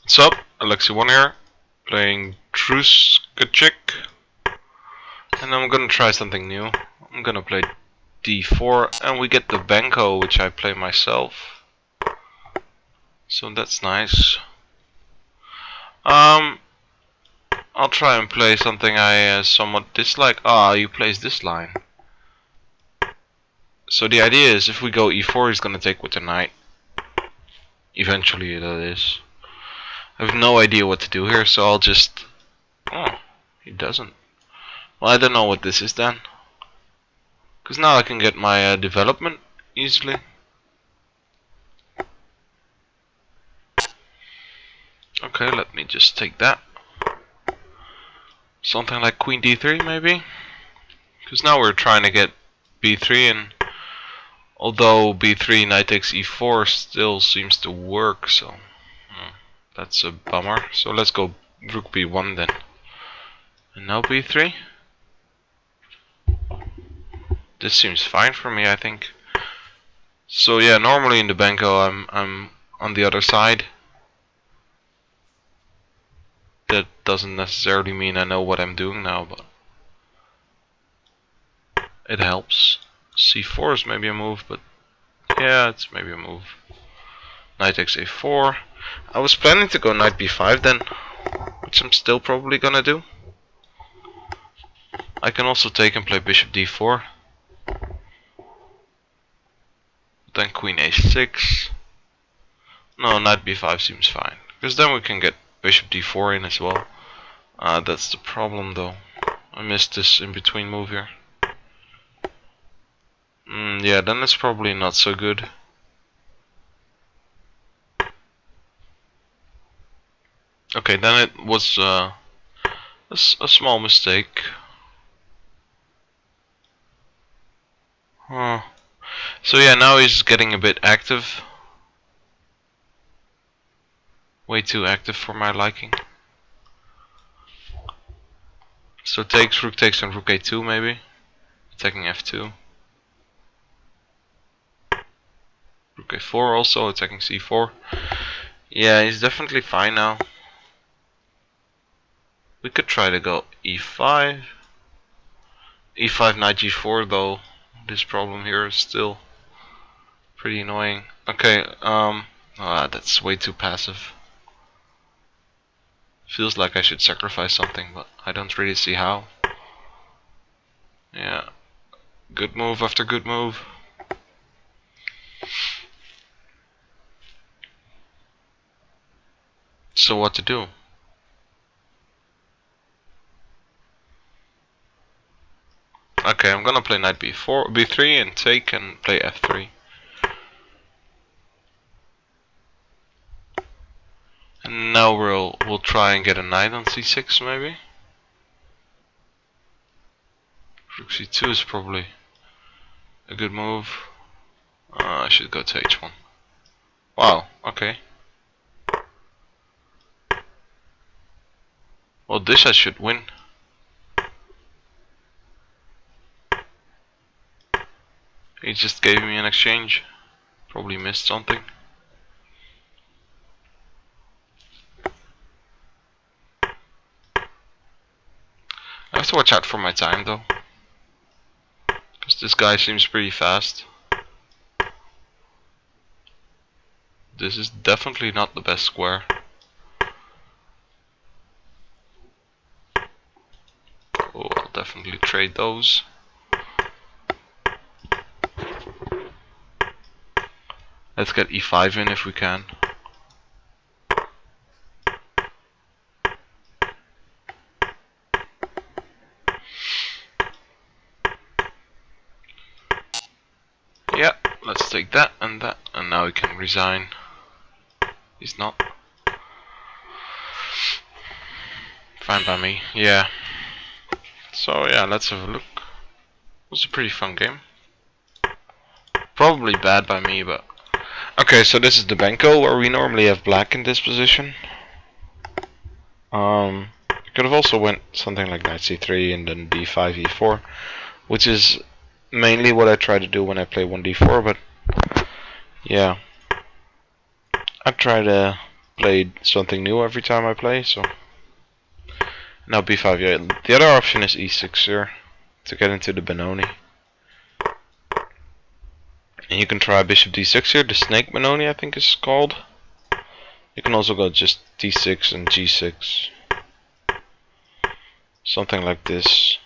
What's up? alexy1 here, playing druskacik, and I'm gonna try something new. I'm gonna play d4, and we get the banco, which I play myself, so that's nice. I'll try and play something I somewhat dislike. You plays this line. So the idea is, if we go e4, he's gonna take with the knight. Eventually, that is. I have no idea what to do here, so I'll just... Oh, he doesn't. Well, I don't know what this is then. Because now I can get my development easily. Okay, let me just take that. Something like queen d3 maybe? Because now we're trying to get b3, and although b3 knight takes e4 still seems to work, so that's a bummer. So let's go rook b1 then. And now b3. This seems fine for me, I think. So yeah, normally in the banco I'm on the other side. That doesn't necessarily mean I know what I'm doing now, but it helps. c4 is maybe a move, but yeah, it's maybe a move. Knight takes a4. I was planning to go knight b5 then, which I'm still probably gonna do. I can also take and play bishop d4. Then queen a6. No, knight b5 seems fine, because then we can get bishop d4 in as well. That's the problem though. I missed this in between move here. Yeah, then it's probably not so good. Okay, then it was a small mistake. So yeah, now he's getting a bit active. Way too active for my liking. So rook takes on rook a2 maybe. Attacking f2. Rook a4 also, attacking c4. Yeah, he's definitely fine now. We could try to go e5. e5 knight g4 though. This problem here is still pretty annoying. Okay, that's way too passive. Feels like I should sacrifice something, but I don't really see how. Yeah, good move after good move. So what to do? Okay, I'm gonna play knight b4, b3 and take and play f3. And now we'll try and get a knight on c6 maybe. Rook c2 is probably a good move. I should go to h1. Wow, okay. Well, this I should win. He just gave me an exchange. Probably missed something. I have to watch out for my time though, because this guy seems pretty fast. This is definitely not the best square. Oh, I'll definitely trade those. Let's get e5 in if we can. Yeah, let's take that, and now we can resign. He's not. Fine by me, yeah. So yeah, let's have a look. It was a pretty fun game. Probably bad by me, but... Okay, so this is the banco, where we normally have black in this position. Could have also went something like knight c3 and then d5, e4, which is mainly what I try to do when I play 1d4, but yeah. I try to played something new every time I play, so. Now b5, yeah. The other option is e6 here, to get into the Benoni. And you can try bishop d6 here, the snake Benoni I think is called. You can also go just d6 and g6. Something like this.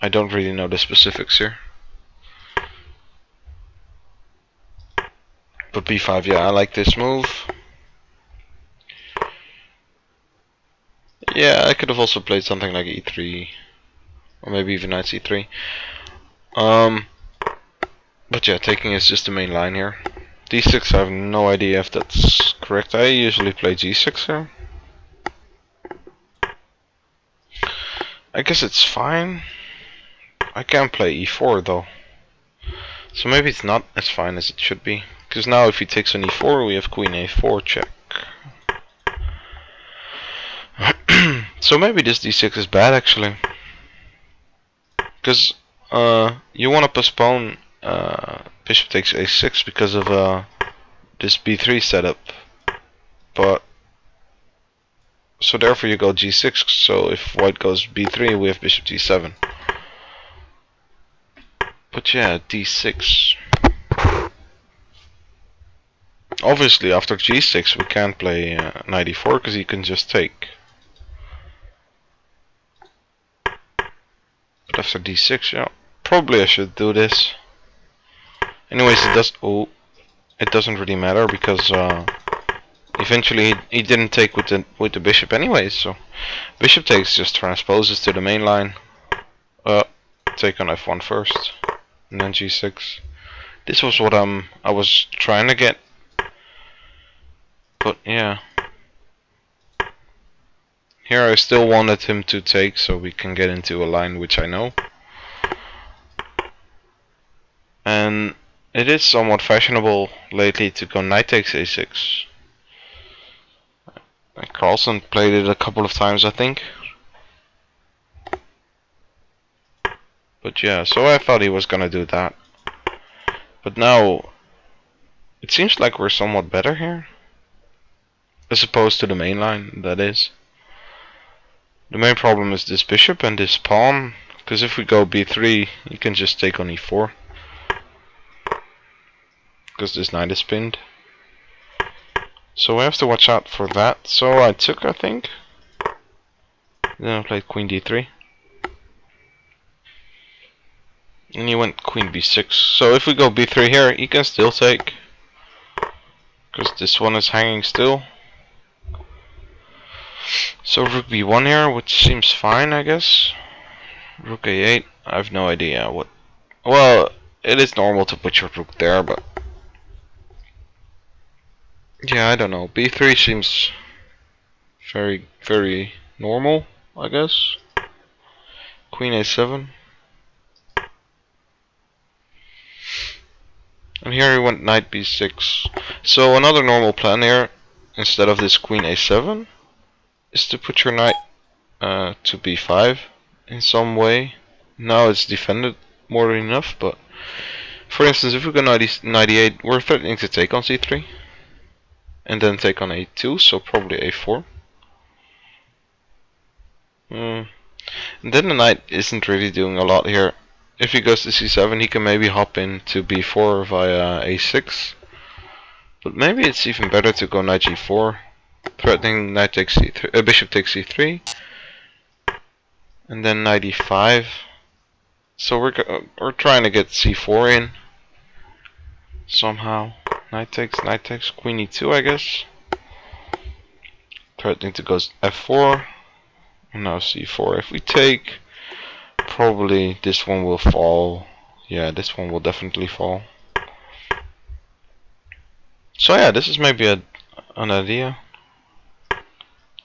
I don't really know the specifics here. But b5, yeah, I like this move. Yeah, I could have also played something like e3. Or maybe even knight c3. But yeah, taking is just the main line here. d6, I have no idea if that's correct. I usually play g6 here. I guess it's fine. I can play e4 though. So maybe it's not as fine as it should be. Because now if he takes on e4, we have queen a4 check. So maybe this d6 is bad actually. Because you want to postpone bishop takes a6 because of this b3 setup. But so therefore you go g6. So if white goes b3, we have bishop d7. But yeah, d6. Obviously after g6 we can't play knight e4 because he can just take. But after d6, yeah, probably I should do this. Anyways, it doesn't really matter because eventually he didn't take with the bishop anyways. So bishop takes just transposes to the main line. Take on f1 first, and then g6. This was what I was trying to get. But yeah. Here I still wanted him to take so we can get into a line which I know. And it is somewhat fashionable lately to go knight takes a6. Carlsen played it a couple of times I think. But yeah, so I thought he was gonna do that. But now it seems like we're somewhat better here. As opposed to the main line, that is. The main problem is this bishop and this pawn, because if we go b3, you can just take on e4. Because this knight is pinned. So we have to watch out for that. So I took, I think. Then I played queen d3. And he went queen b6. So if we go b3 here, he can still take. Because this one is hanging still. So rook b1 here, which seems fine, I guess. Rook a8, I have no idea what. Well, it is normal to put your rook there, but yeah, I don't know. b3 seems very, very normal, I guess. Queen a7. And here he went knight b6. So another normal plan here, instead of this queen a7, is to put your knight to b5 in some way. Now it's defended more than enough, but for instance, if we go knight e8, we're threatening to take on c3 and then take on a2, so probably a4. And then the knight isn't really doing a lot here. If he goes to c7, he can maybe hop into b4 via a6. But maybe it's even better to go knight g4, threatening knight takes c3, bishop takes c3, and then knight e5. So we're trying to get c4 in somehow. Knight takes, queen e2, I guess. Threatening to go f4, and now c4. If we take, probably this one will fall. Yeah, this one will definitely fall. So yeah, this is maybe an idea.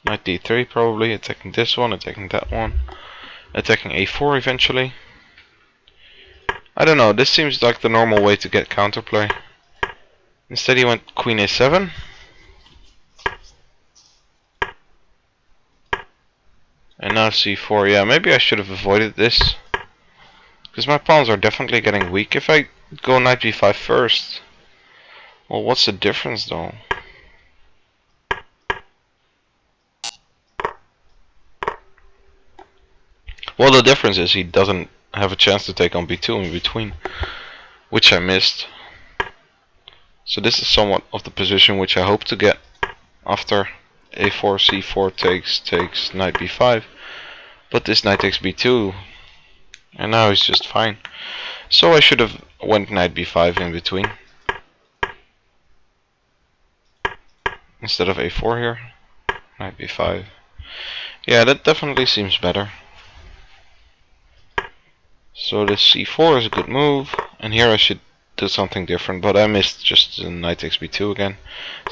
Knight d3 probably, attacking this one, attacking that one, attacking a4 eventually. I don't know, this seems like the normal way to get counterplay. Instead he went queen a7. And now c4, yeah, maybe I should have avoided this. Because my pawns are definitely getting weak. If I go knight b5 first, well, what's the difference though? Well, the difference is he doesn't have a chance to take on b2 in between, which I missed. So this is somewhat of the position which I hope to get after a4, c4 takes knight b5. But this knight takes b2, and now he's just fine. So I should have went knight b5 in between instead of a4 here. Knight b5. Yeah, that definitely seems better. So this c4 is a good move, and here I should do something different, but I missed just the knight takes b2 again.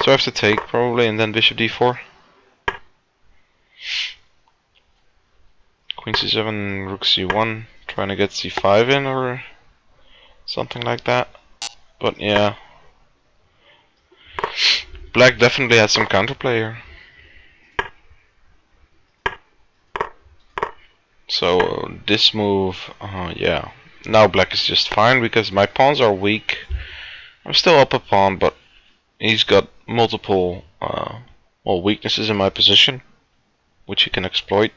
So I have to take probably, and then bishop d4. Queen c7, rook c1, trying to get c5 in or something like that. But yeah, black definitely has some counterplay here. So this move, yeah. Now black is just fine because my pawns are weak. I'm still up a pawn, but he's got multiple well, weaknesses in my position, which he can exploit.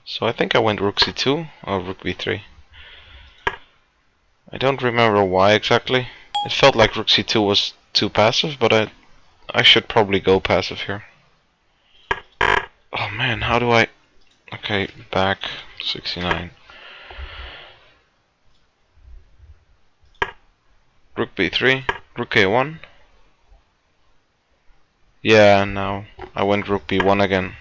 So I think I went rook c2 or rook b3. I don't remember why exactly. It felt like rook c2 was too passive, but I should probably go passive here. Oh man, how do I... Okay, back 69. Rook b3, rook a1. Yeah, now I went rook b1 again.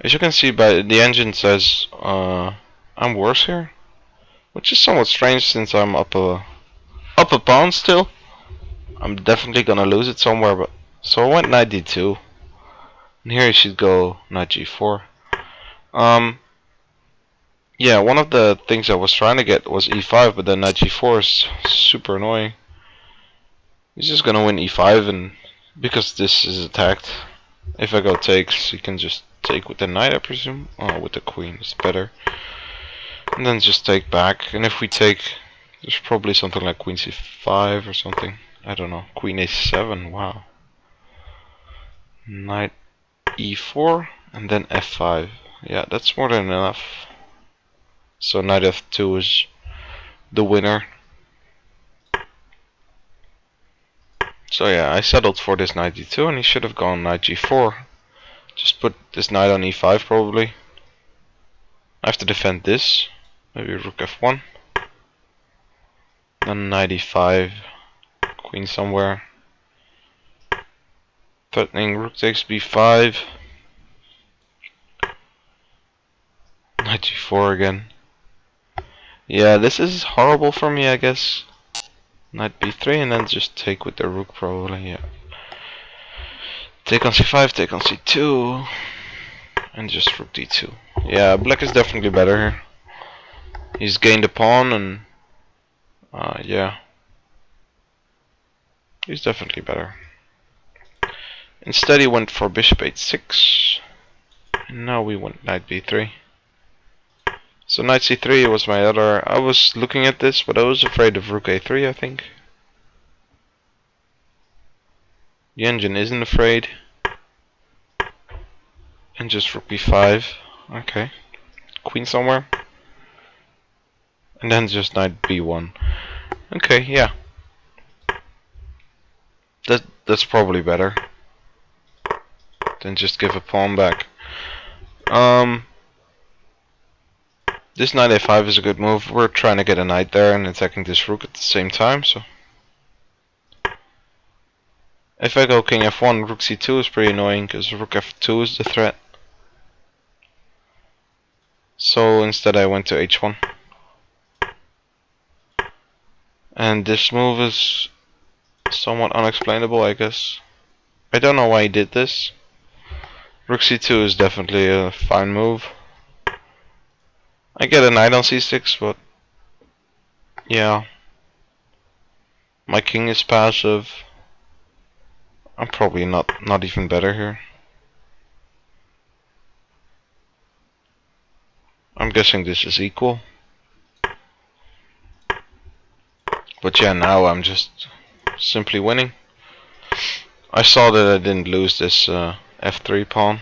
As you can see, by the engine says I'm worse here, which is somewhat strange since I'm up a pawn still. I'm definitely gonna lose it somewhere, but so I went knight d2, and here I should go knight g4. Yeah, one of the things I was trying to get was e5, but then knight g4 is super annoying. He's just gonna win e5, and because this is attacked, if I go takes, he can just take with the knight, I presume. Oh, with the queen is better. And then just take back, and if we take, there's probably something like queen c5 or something. I don't know. Queen a7, wow. Knight e4, and then f5. Yeah, that's more than enough. So knight f2 is the winner. So yeah, I settled for this knight d2, and he should have gone knight g4. Just put this knight on e5 probably. I have to defend this. Maybe rook f1. Then knight e5. Queen somewhere. Threatening rook takes b5. Knight g4 again. Yeah, this is horrible for me, I guess. Knight b3 and then just take with the rook probably, yeah. Take on c5, take on c2. And just rook d2. Yeah, black is definitely better here. He's gained a pawn and... yeah. He's definitely better. Instead he went for bishop h6. And now we went knight b3. So knight c3 was my other... I was looking at this, but I was afraid of rook a3, I think. The engine isn't afraid. And just rook b5. Okay. Queen somewhere. And then just knight b1. Okay, yeah. That's probably better than just give a pawn back. This knight a5 is a good move. We're trying to get a knight there and attacking this rook at the same time, so if I go king f1, rook c2 is pretty annoying because rook f2 is the threat. So instead I went to h1. And this move is somewhat unexplainable, I guess. I don't know why he did this. Rook c2 is definitely a fine move. I get a knight on c6, but yeah. My king is passive. I'm probably not even better here. I'm guessing this is equal. But yeah, now I'm just simply winning. I saw that I didn't lose this f3 pawn.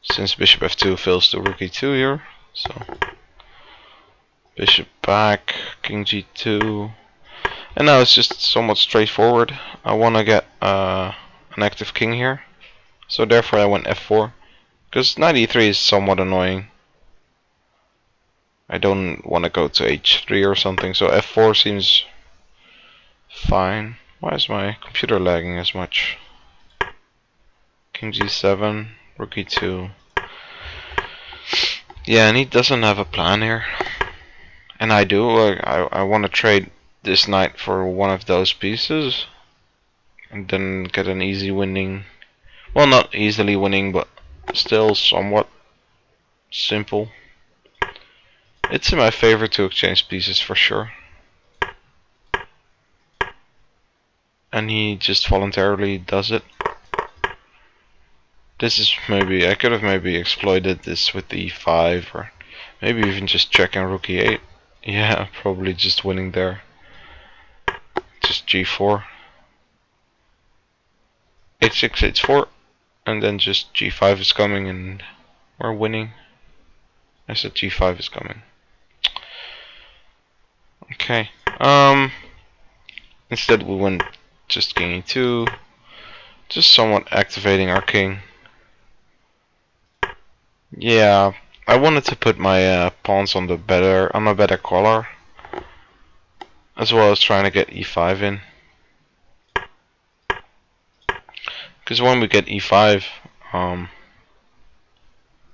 since bishop f2 fills the rook e2 here. So bishop back, king g2, and now it's just somewhat straightforward. I want to get an active king here, so therefore I went f4, because knight e3 is somewhat annoying. I don't want to go to h3 or something, so f4 seems fine. Why is my computer lagging as much? King g7, rook e2. Yeah, and he doesn't have a plan here. And I do. I want to trade this knight for one of those pieces. And then get an easy winning. Well, not easily winning, but still somewhat simple. It's in my favor to exchange pieces for sure. And he just voluntarily does it. This is maybe, I could have maybe exploited this with the e5, or maybe even just checking rook e8. Yeah, probably just winning there. Just g4. h6, h4, and then just g5 is coming and we're winning. I said g5 is coming. Okay. Instead we went just king e2, just somewhat activating our king. Yeah, I wanted to put my pawns on a better color, as well as trying to get e5 in. Because when we get e5,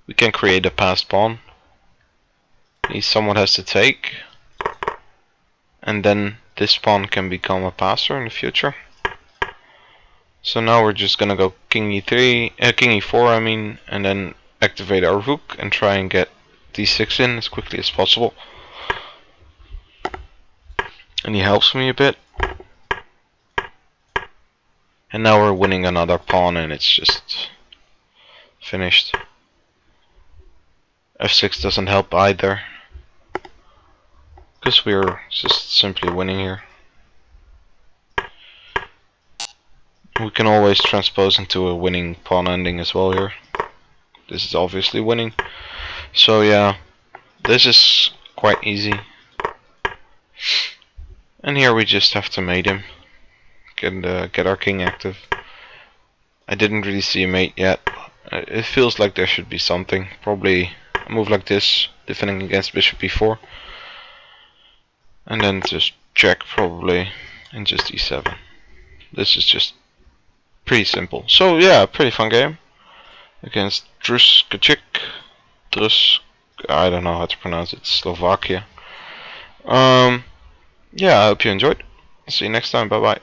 we can create a passed pawn. Someone has to take, and then this pawn can become a passer in the future. So now we're just gonna go king e3, king e4 I mean, and then activate our rook and try and get d6 in as quickly as possible. And he helps me a bit. And now we're winning another pawn and it's just finished. f6 doesn't help either, because we're just simply winning here. We can always transpose into a winning pawn ending as well here. This is obviously winning. So yeah, this is quite easy. And here we just have to mate him. Get our king active. I didn't really see a mate yet. It feels like there should be something. Probably a move like this, defending against bishop e4. And then just check probably, and just e7. This is just pretty simple. So yeah, pretty fun game against druskacik. I don't know how to pronounce it. Slovakia. Yeah, I hope you enjoyed. See you next time. Bye bye.